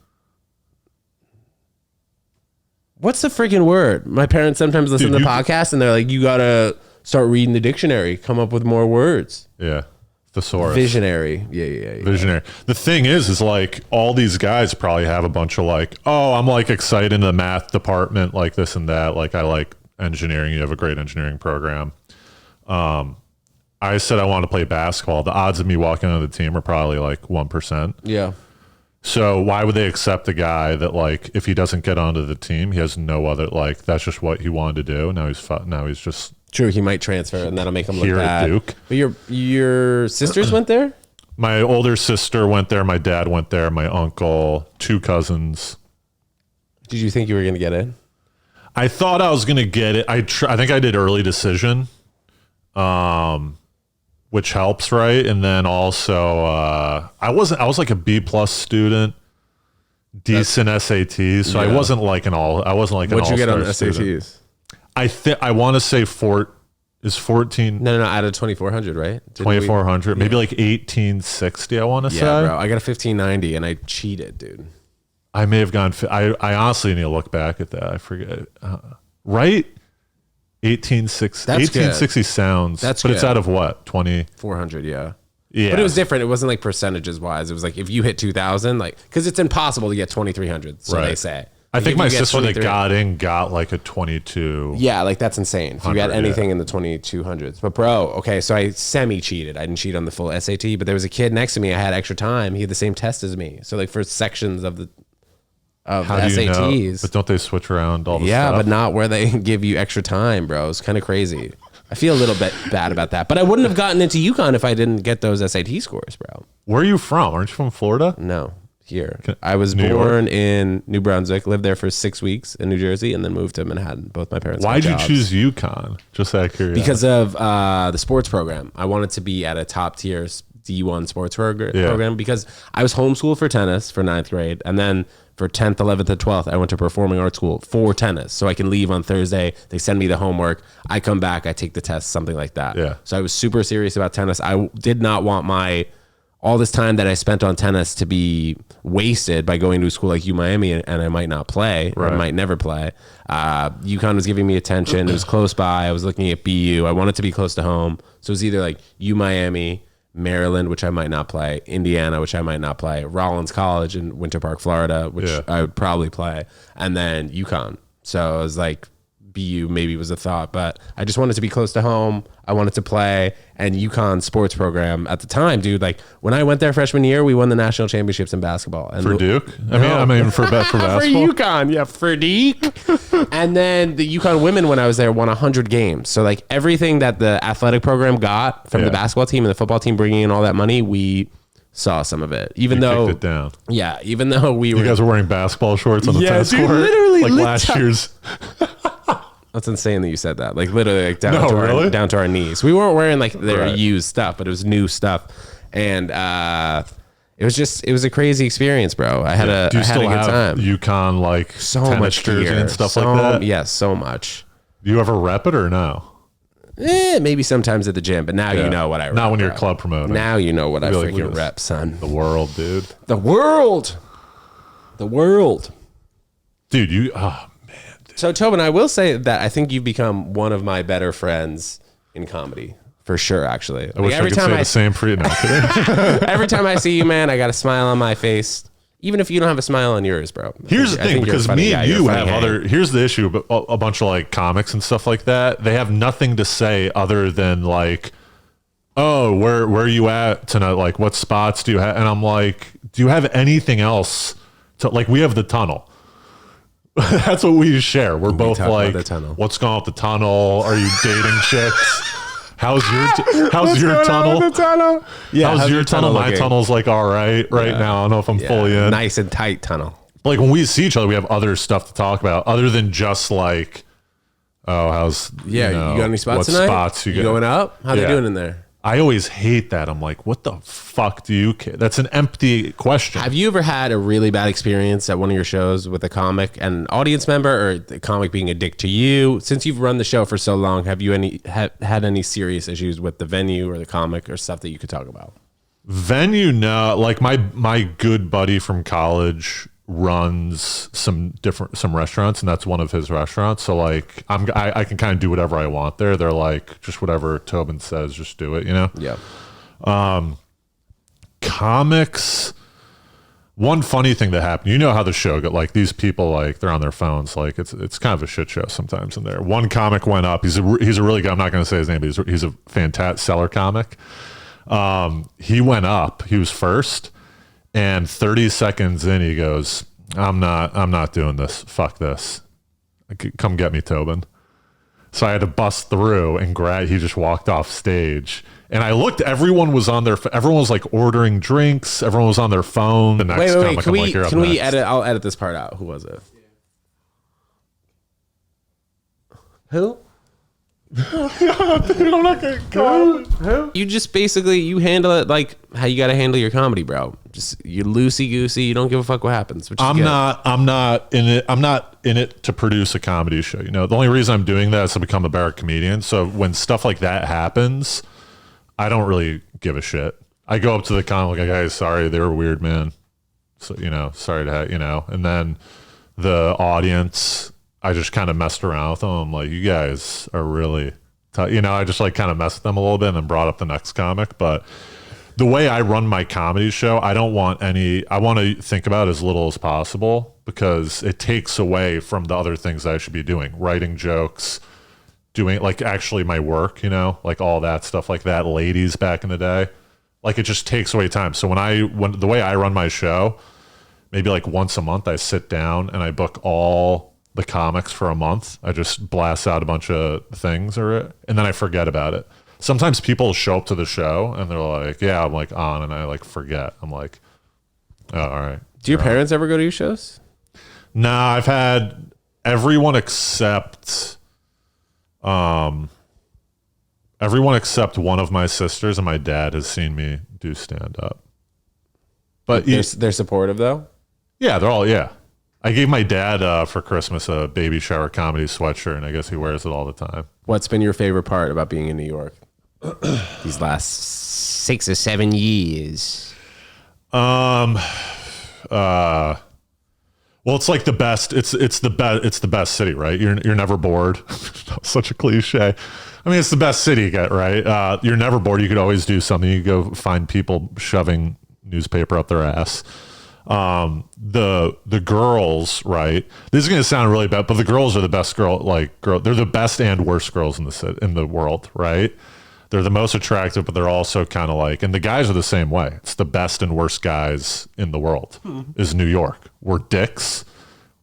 what's the freaking word? My parents sometimes listen to podcasts, and they're like, you gotta start reading the dictionary, come up with more words. Yeah. Thesaurus. Visionary. Yeah. Visionary. The thing is like all these guys probably have a bunch of like, oh, I'm like excited in the math department, like this and that. Like I like engineering. You have a great engineering program. I said I want to play basketball. The odds of me walking on the team are probably like 1%. Yeah. So why would they accept a guy that like if he doesn't get onto the team, he has no other like that's just what he wanted to do. Now he's just true. He might transfer, and that'll make him look here bad. at Duke. But your sisters went there. My older sister went there. My dad went there. My uncle, 2 cousins. Did you think you were going to get in? I thought I was going to get it. I think I did early decision, which helps, right? And then also, I was like a B+ student, decent SATs. So I wasn't like an all. I wasn't like an all. What'd you get on the SATs? I want to say 14. No, out of 2,400, right? 2,400, maybe like 1,860. I want to say. Yeah, bro. I got a 1,590, and I cheated, dude. I may have gone. I honestly need to look back at that. I forget. Right? 1860. 1860 sounds. But good. It's out of what? 2,400. Yeah. But it was different. It wasn't like percentages wise. It was like if you hit 2,000, like because it's impossible to get 2,300. So they say. I think my sister that got like a 22. Yeah, like that's insane. If you got anything in the 2,200s. But bro, okay, so I semi-cheated. I didn't cheat on the full SAT, but there was a kid next to me. I had extra time. He had the same test as me. So like for sections of the SATs. You know? But don't they switch around all the stuff? Yeah, but not where they give you extra time, bro. It's kind of crazy. I feel a little bit bad about that. But I wouldn't have gotten into UConn if I didn't get those SAT scores, bro. Where are you from? Aren't you from Florida? No. Here. I was born in New Brunswick, lived there for 6 weeks in New Jersey, and then moved to Manhattan. Both my parents. Why'd you choose UConn? Just out of curiosity. Because of the sports program. I wanted to be at a top tier D1 sports program because I was homeschooled for tennis for 9th grade. And then for 10th, 11th, and 12th, I went to performing arts school for tennis. So I can leave on Thursday. They send me the homework. I come back. I take the test, something like that. Yeah. So I was super serious about tennis. I did not want all this time that I spent on tennis to be wasted by going to a school like UMiami and I might not play or I might never play. UConn was giving me attention. It was close by. I was looking at BU. I wanted to be close to home. So it was either like UMiami, Maryland, which I might not play, Indiana, which I might not play, Rollins College in Winter Park, Florida, which I would probably play, and then UConn. So it was like BU maybe was a thought, but I just wanted to be close to home. I wanted to play, and UConn sports program at the time, dude. Like when I went there freshman year, we won the national championships in basketball. And for Duke? I mean for basketball. For UConn, yeah, for Duke. And then the UConn women, when I was there, won 100 games. So like everything that the athletic program got from the basketball team and the football team bringing in all that money, we saw some of it. Even though kicked it down. Yeah, even though you guys were wearing basketball shorts on the tennis court, literally like last year's. That's insane that you said that. Like literally like down to our knees. We weren't wearing like their used stuff, but it was new stuff. And it was a crazy experience, bro. I had a good time. UConn like so much jersey and stuff like that? Yes, so much. Do you ever rep it or no? Maybe sometimes at the gym, but now you know what I rep. Not when you're bro. club promoting. Now you know what I Really, freaking rep, son. The world, dude. The world. The world. Dude, you... Oh, man. Dude. So, Tobin, I will say that I think you've become one of my better friends in comedy. For sure, actually. I wish I could say the same for you now. Every time I see you, man, I got a smile on my face. Even if you don't have a smile on yours, bro. Here's the thing, because me and you have other... Here's the issue, but a bunch of like comics and stuff like that, they have nothing to say other than like, oh, where are you at tonight? Like, what spots do you have? And I'm like, do you have anything else to... Like, we have the tunnel. That's what we share. We're both like, what's going on with the tunnel? Are you dating chicks? How's your tunnel? Yeah, how's your tunnel? My tunnel's like all right now. I don't know if I'm fully in. Nice and tight tunnel. Like when we see each other, we have other stuff to talk about other than just like, oh, how's you got any spots tonight? Spots you going up? How they doing in there? I always hate that. I'm like, what the fuck do you care? That's an empty question. Have you ever had a really bad experience at one of your shows with a comic, an audience member, or the comic being a dick to you? Since you've run the show for so long, have you had any serious issues with the venue or the comic or stuff that you could talk about? Venue, no. Like my good buddy from college runs some restaurants, and that's one of his restaurants. So like I can kind of do whatever I want there. They're like, just whatever Tobin says, just do it, you know? Yeah. Comics, one funny thing that happened, you know how the show got, like these people, like they're on their phones, like it's kind of a shit show sometimes in there. One comic went up, he's a really good, I'm not going to say his name, but he's a fantastic seller comic. He went up, he was first, and 30 seconds in, he goes, I'm not doing this. Fuck this. Come get me, Tobin. So I had to bust through and he just walked off stage. And I looked, everyone was like ordering drinks. Everyone was on their phone. The next wait. Can we edit? I'll edit this part out. Who was it? Who? I'm not gonna go. Who? You just basically, you handle it like how you got to handle your comedy, bro. Just you're loosey goosey. You don't give a fuck what happens. I'm not in it to produce a comedy show. You know, the only reason I'm doing that is to become a better comedian. So when stuff like that happens, I don't really give a shit. I go up to the comic like, guys, sorry, they were weird, man. So, you know, sorry to have, you know, and then the audience, I just kind of messed around with them. I'm like, you guys are really, you know, I just like kind of messed with them a little bit and then brought up the next comic. But the way I run my comedy show, I want to think about as little as possible because it takes away from the other things I should be doing, writing jokes, doing like actually my work, you know, like all that stuff like that, ladies back in the day, like it just takes away time. So when the way I run my show, maybe like once a month, I sit down and I book all the comics for a month. I just blast out a bunch of things and then I forget about it. Sometimes people show up to the show and they're like, yeah, I'm like on, and I like forget. I'm like, oh, all right. Do your parents ever go to your shows? Nah, I've had everyone except one of my sisters, and my dad has seen me do stand up. But they're supportive though? Yeah, they're all, yeah. I gave my dad for Christmas a baby shower comedy sweatshirt, and I guess he wears it all the time. What's been your favorite part about being in New York these last 6 or 7 years? Well, it's like the best. It's the best city, right? You're never bored. Such a cliche. I mean, it's the best city you get, right? You're never bored. You could always do something. You go find people shoving newspaper up their ass. The girls, right? This is gonna sound really bad, but the girls are the best they're the best and worst girls in the world, right? They're the most attractive, but they're also kind of like, and the guys are the same way. It's the best and worst guys in the world is New York. We're dicks.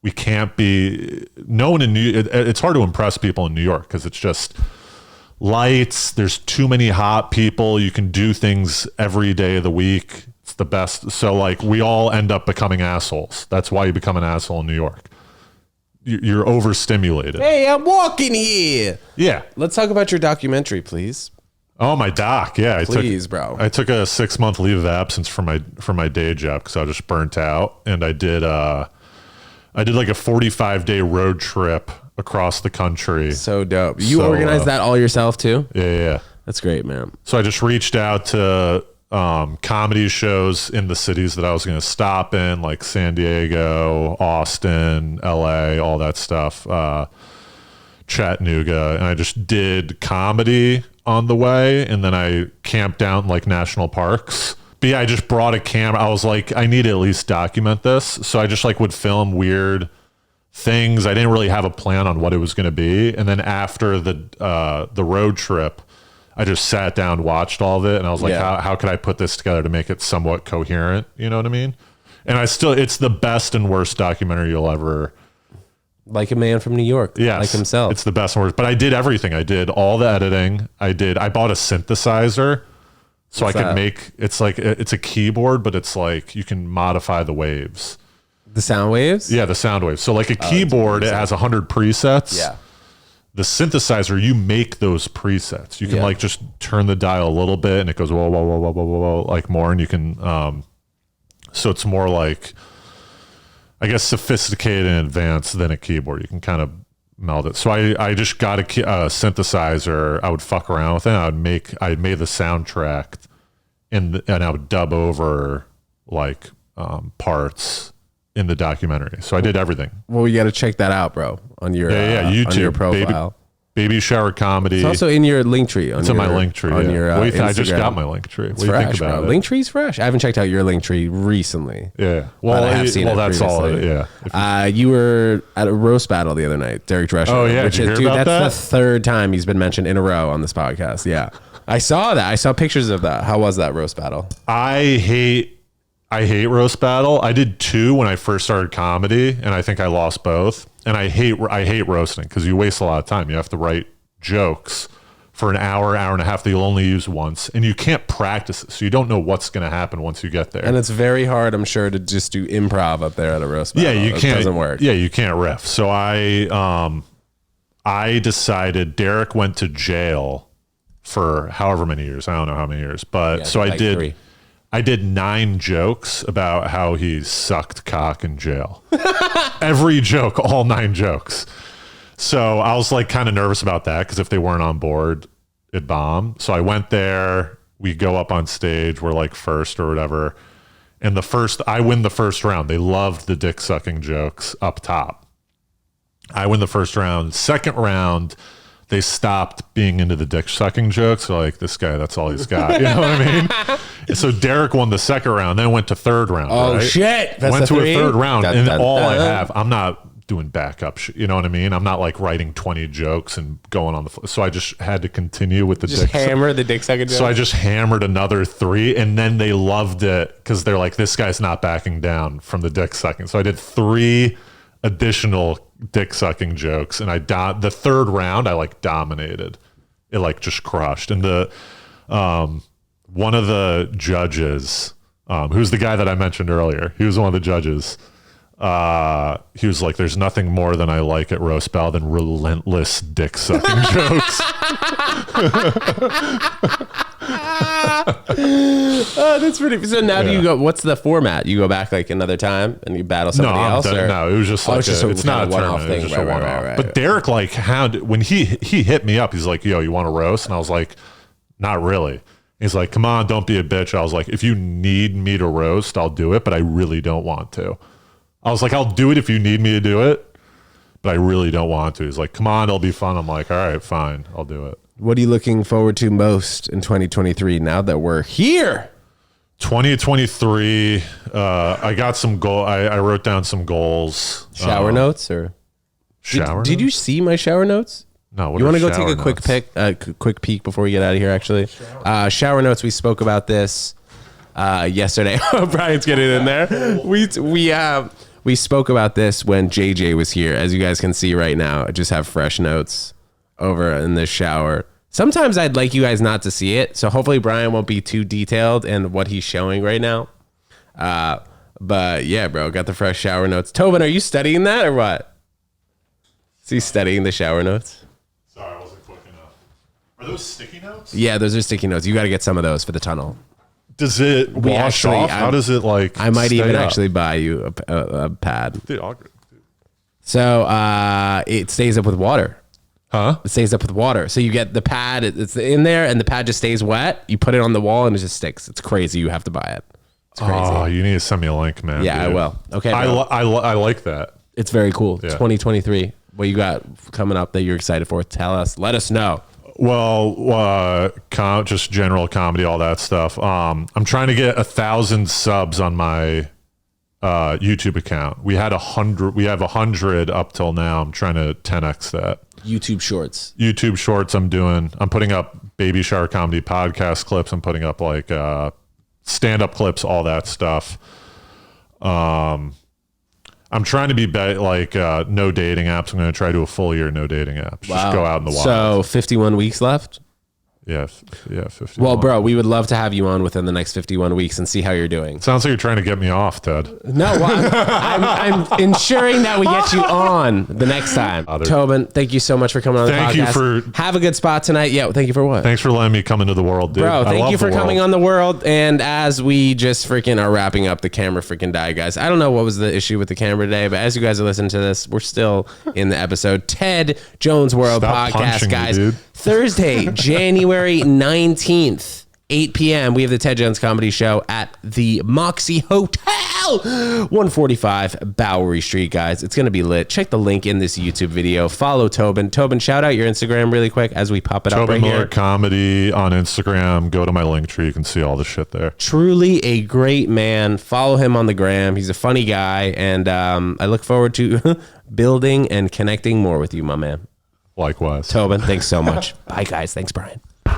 We can't be, no one in it's hard to impress people in New York because it's just lights. There's too many hot people. You can do things every day of the week. It's the best. So like we all end up becoming assholes. That's why you become an asshole in New York. You're overstimulated. Hey, I'm walking here. Yeah. Let's talk about your documentary, please. Oh, my doc. Yeah. Please, bro. I took a 6-month leave of absence from my day job because I was just burnt out. And I did I did like a 45-day road trip across the country. So dope. You organized that all yourself too? Yeah. That's great, man. So I just reached out to comedy shows in the cities that I was going to stop in, like San Diego, Austin, LA, all that stuff, Chattanooga. And I just did comedy on the way. And then I camped out in like national parks. But yeah, I just brought a camera. I was like, I need to at least document this. So I just like would film weird things. I didn't really have a plan on what it was going to be. And then after the road trip, I just sat down, watched all of it, and I was like, how could I put this together to make it somewhat coherent? You know what I mean? And it's the best and worst documentary you'll ever. Like a man from New York. Yes, like himself. It's the best and worst. But I did everything. I did all the editing. I bought a synthesizer. So I could make, it's like, it's a keyboard, but it's like, you can modify the waves. The sound waves? Yeah, the sound waves. So like a keyboard, it has 100 presets. Yeah. The synthesizer, you make those presets. You can like just turn the dial a little bit and it goes whoa, whoa, whoa, whoa, whoa, whoa, whoa, like more. And you can, so it's more like, I guess, sophisticated and advanced than a keyboard. You can kind of meld it. So I just got a synthesizer. I would fuck around with it. I made the soundtrack and I would dub over like parts in the documentary. So I did everything. Well, you got to check that out, bro, on your YouTube, on your profile. Baby shower comedy. It's also in your link tree. It's in my link tree. On your I just got my link tree. What do you think about it? Link tree's fresh. I haven't checked out your link tree recently. Yeah. Well, I have seen it that's previously. all. Yeah. You were at a roast battle the other night, Derek Drescher. Oh yeah, which did you is, hear dude, about that's the third time he's been mentioned in a row on this podcast. Yeah, I saw that. I saw pictures of that. How was that roast battle? I hate roast battle. I did 2 when I first started comedy, and I think I lost both. And I hate roasting because you waste a lot of time. You have to write jokes for an hour and a half that you'll only use once, and you can't practice it, so you don't know what's going to happen once you get there. And it's very hard, I'm sure, to just do improv up there at a roast battle. Yeah, you can't. It doesn't work. Yeah, you can't riff. So I decided. Derek went to jail for however many years. I don't know how many years, but so I did. 3. I did 9 jokes about how he sucked cock in jail. Every joke, all 9 jokes. So I was like kind of nervous about that because if they weren't on board, it bombed. So I went there. We go up on stage. We're like first or whatever. And I win the first round. They loved the dick sucking jokes up top. I win the first round. Second round, they stopped being into the dick sucking jokes. They're like, this guy, that's all he's got. You know what I mean? And so Derek won the second round, then went to third round. Oh, right? shit. Went to a third round. And I have, I'm not doing backup shit. You know what I mean? I'm not like writing 20 jokes and going on the floor. So I just had to continue with the dick. Hammer the dick sucking jokes. So I just hammered another 3, and then they loved it because they're like, this guy's not backing down from the dick sucking. So I did 3 additional dick sucking jokes, and the third round I like dominated. It like just crushed. And the one of the judges, who's the guy that I mentioned earlier, he was one of the judges. He was like, there's nothing more than I like at roast battle than relentless dick sucking jokes. Oh, that's pretty. So now do you go? What's the format? You go back like another time and you battle somebody else? No, it was just like it's not a one-off thing. It's just a one-off. Right. But Derek, like, when he hit me up, he's like, "Yo, you want to roast?" And I was like, "Not really." He's like, "Come on, don't be a bitch." I was like, "If you need me to roast, I'll do it, but I really don't want to." I was like, "I'll do it if you need me to do it, but I really don't want to." He's like, "Come on, it'll be fun." I'm like, "All right, fine, I'll do it." What are you looking forward to most in 2023 now that we're here? 2023, I got some goal. I wrote down some goals. Shower notes or shower? Did you see my shower notes? No. You want to go take a quick peek before we get out of here? Actually, shower notes. We spoke about this yesterday. Brian's getting in there. We spoke about this when JJ was here. As you guys can see right now, I just have fresh notes over in the shower. Sometimes I'd like you guys not to see it, so hopefully Brian won't be too detailed in what he's showing right now. But yeah, bro, got the fresh shower notes. Tobin, are you studying that or what? Is he studying the shower notes? Sorry, I wasn't quick enough. Are those sticky notes? Yeah, those are sticky notes. You got to get some of those for the tunnel. Does it wash off? How does it like? I might even up? actually buy you a pad. Dude, So it stays up with water. Huh? It stays up with water. So you get the pad, it's in there, and the pad just stays wet. You put it on the wall, and it just sticks. It's crazy. You have to buy it. It's crazy. Oh, you need to send me a link, man. Yeah, dude. I will. Okay, I bro. like that. It's very cool. Yeah. 2023. What you got coming up that you're excited for? Tell us. Let us know. Well, just general comedy, all that stuff. I'm trying to get 1,000 subs on my YouTube account. We had 100. We have 100 up till now. I'm trying to 10x that. YouTube Shorts. YouTube Shorts. I'm putting up Baby Shower comedy podcast clips. I'm putting up like stand-up clips, all that stuff. I'm trying to be like no dating apps. I'm going to try to do a full year no dating apps. Wow. Just go out in the wild. So 51 weeks left. Yeah, 50. Well, bro, we would love to have you on within the next 51 weeks and see how you're doing. Sounds like you're trying to get me off, Ted. No, well, I'm ensuring that we get you on the next time. Tobin, thank you so much for coming on the podcast. Thank you for... Have a good spot tonight. Yeah, thank you for what? Thanks for letting me come into the world, dude. Bro, thank you for coming on the world. And as we just freaking are wrapping up, the camera freaking died, guys. I don't know what was the issue with the camera today, but as you guys are listening to this, we're still in the episode. Ted Jones World Stop podcast, guys. Me, dude. Thursday, January 19th, 8 p.m. We have the Ted Jones Comedy Show at the Moxie Hotel, 145 Bowery Street, guys. It's going to be lit. Check the link in this YouTube video. Follow Tobin. Tobin, shout out your Instagram really quick as we pop it up right Tobin Miller here. Comedy on Instagram. Go to my link tree. You can see all the shit there. Truly a great man. Follow him on the gram. He's a funny guy. And I look forward to building and connecting more with you, my man. Likewise. Tobin, thanks so much. Bye, guys. Thanks, Brian.